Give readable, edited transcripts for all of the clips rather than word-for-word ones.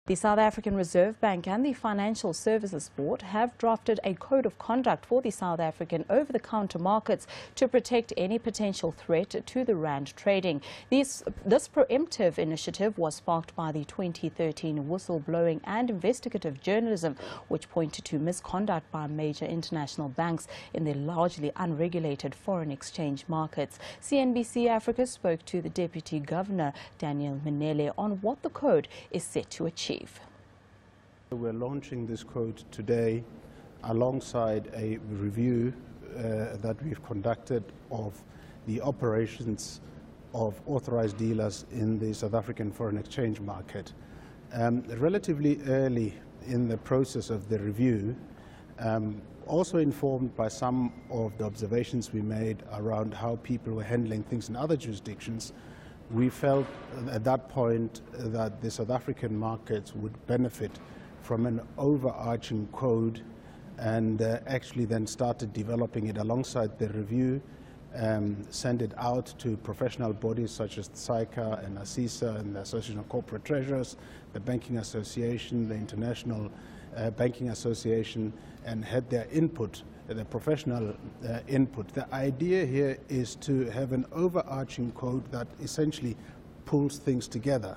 The South African Reserve Bank and the Financial Services Board have drafted a code of conduct for the South African over-the-counter markets to protect any potential threat to the rand trading. This preemptive initiative was sparked by the 2013 whistleblowing and investigative journalism, which pointed to misconduct by major international banks in their largely unregulated foreign exchange markets. CNBC Africa spoke to the Deputy Governor, Daniel Mminele, on what the code is set to achieve. We're launching this code today alongside a review that we've conducted of the operations of authorized dealers in the South African foreign exchange market. Relatively early in the process of the review, also informed by some of the observations we made around how people were handling things in other jurisdictions, we felt at that point that the South African markets would benefit from an overarching code, and actually then started developing it alongside the review, sent it out to professional bodies such as SAICA and ASISA and the Association of Corporate Treasurers, the Banking Association, the International Banking Association, and had their input, the professional input. The idea here is to have an overarching code that essentially pulls things together.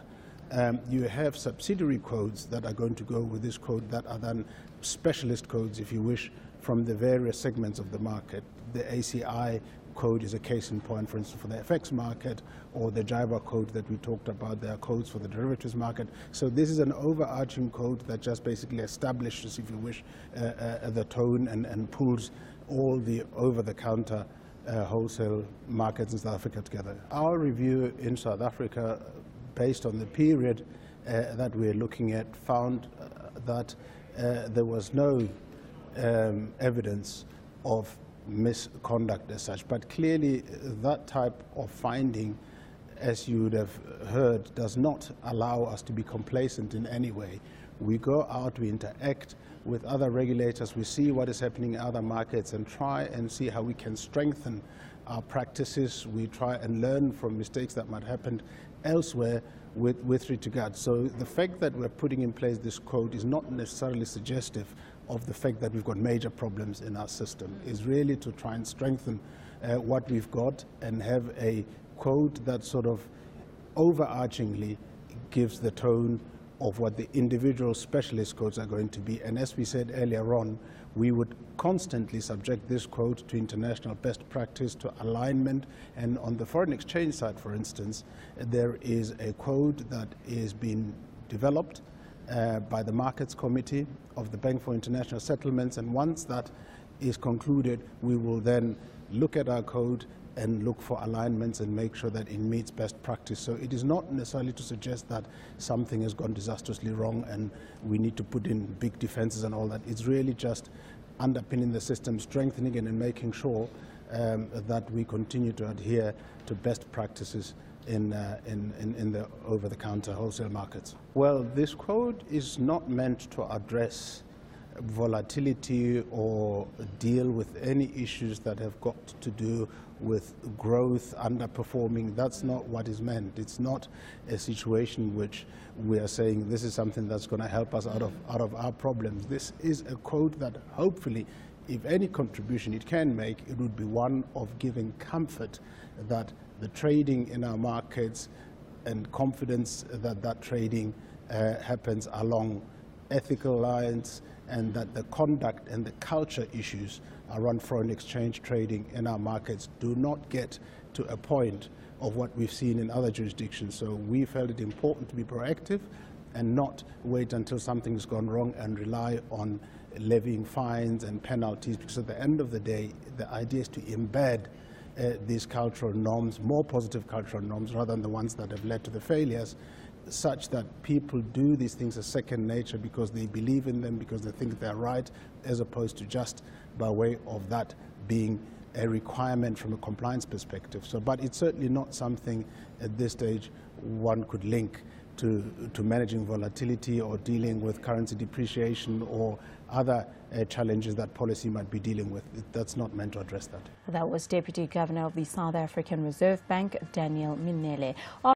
You have subsidiary codes that are going to go with this code that are then specialist codes, if you wish, from the various segments of the market. The ACI code is a case in point, for instance, for the FX market, or the JIBA code that we talked about. There are codes for the derivatives market. So this is an overarching code that just basically establishes, if you wish, the tone and pulls all the over-the-counter wholesale markets in South Africa together. Our review in South Africa, based on the period that we're looking at, found that there was no evidence of misconduct as such, but clearly that type of finding, as you would have heard, does not allow us to be complacent in any way. We go out, we interact with other regulators, we see what is happening in other markets and try and see how we can strengthen our practices. We try and learn from mistakes that might happen elsewhere with regard. So the fact that we're putting in place this code is not necessarily suggestive of the fact that we've got major problems in our system. Is really to try and strengthen what we've got and have a code that sort of overarchingly gives the tone of what the individual specialist codes are going to be. And as we said earlier on, we would constantly subject this code to international best practice, to alignment. And on the foreign exchange side, for instance, there is a code that is being developed by the Markets Committee of the Bank for International Settlements, and once that is concluded, we will then look at our code and look for alignments and make sure that it meets best practice. So it is not necessarily to suggest that something has gone disastrously wrong and we need to put in big defenses and all that. It's really just underpinning the system, strengthening it, and making sure that we continue to adhere to best practices in the over-the-counter wholesale markets. Well, this code is not meant to address volatility or deal with any issues that have got to do with growth, underperforming. That's not what is meant. It's not a situation which we are saying this is something that's going to help us out of our problems. This is a code that hopefully, if any contribution it can make, it would be one of giving comfort that the trading in our markets and confidence that that trading happens along ethical lines, and that the conduct and the culture issues around foreign exchange trading in our markets do not get to a point of what we've seen in other jurisdictions. So we felt it important to be proactive and not wait until something's gone wrong and rely on levying fines and penalties, because at the end of the day, the idea is to embed these cultural norms, more positive cultural norms, rather than the ones that have led to the failures, such that people do these things as second nature because they believe in them, because they think they're right, as opposed to just by way of that being a requirement from a compliance perspective. So, but it's certainly not something at this stage one could link to managing volatility or dealing with currency depreciation or other challenges that policy might be dealing with. That's not meant to address that. That was Deputy Governor of the South African Reserve Bank, Daniel Mminele.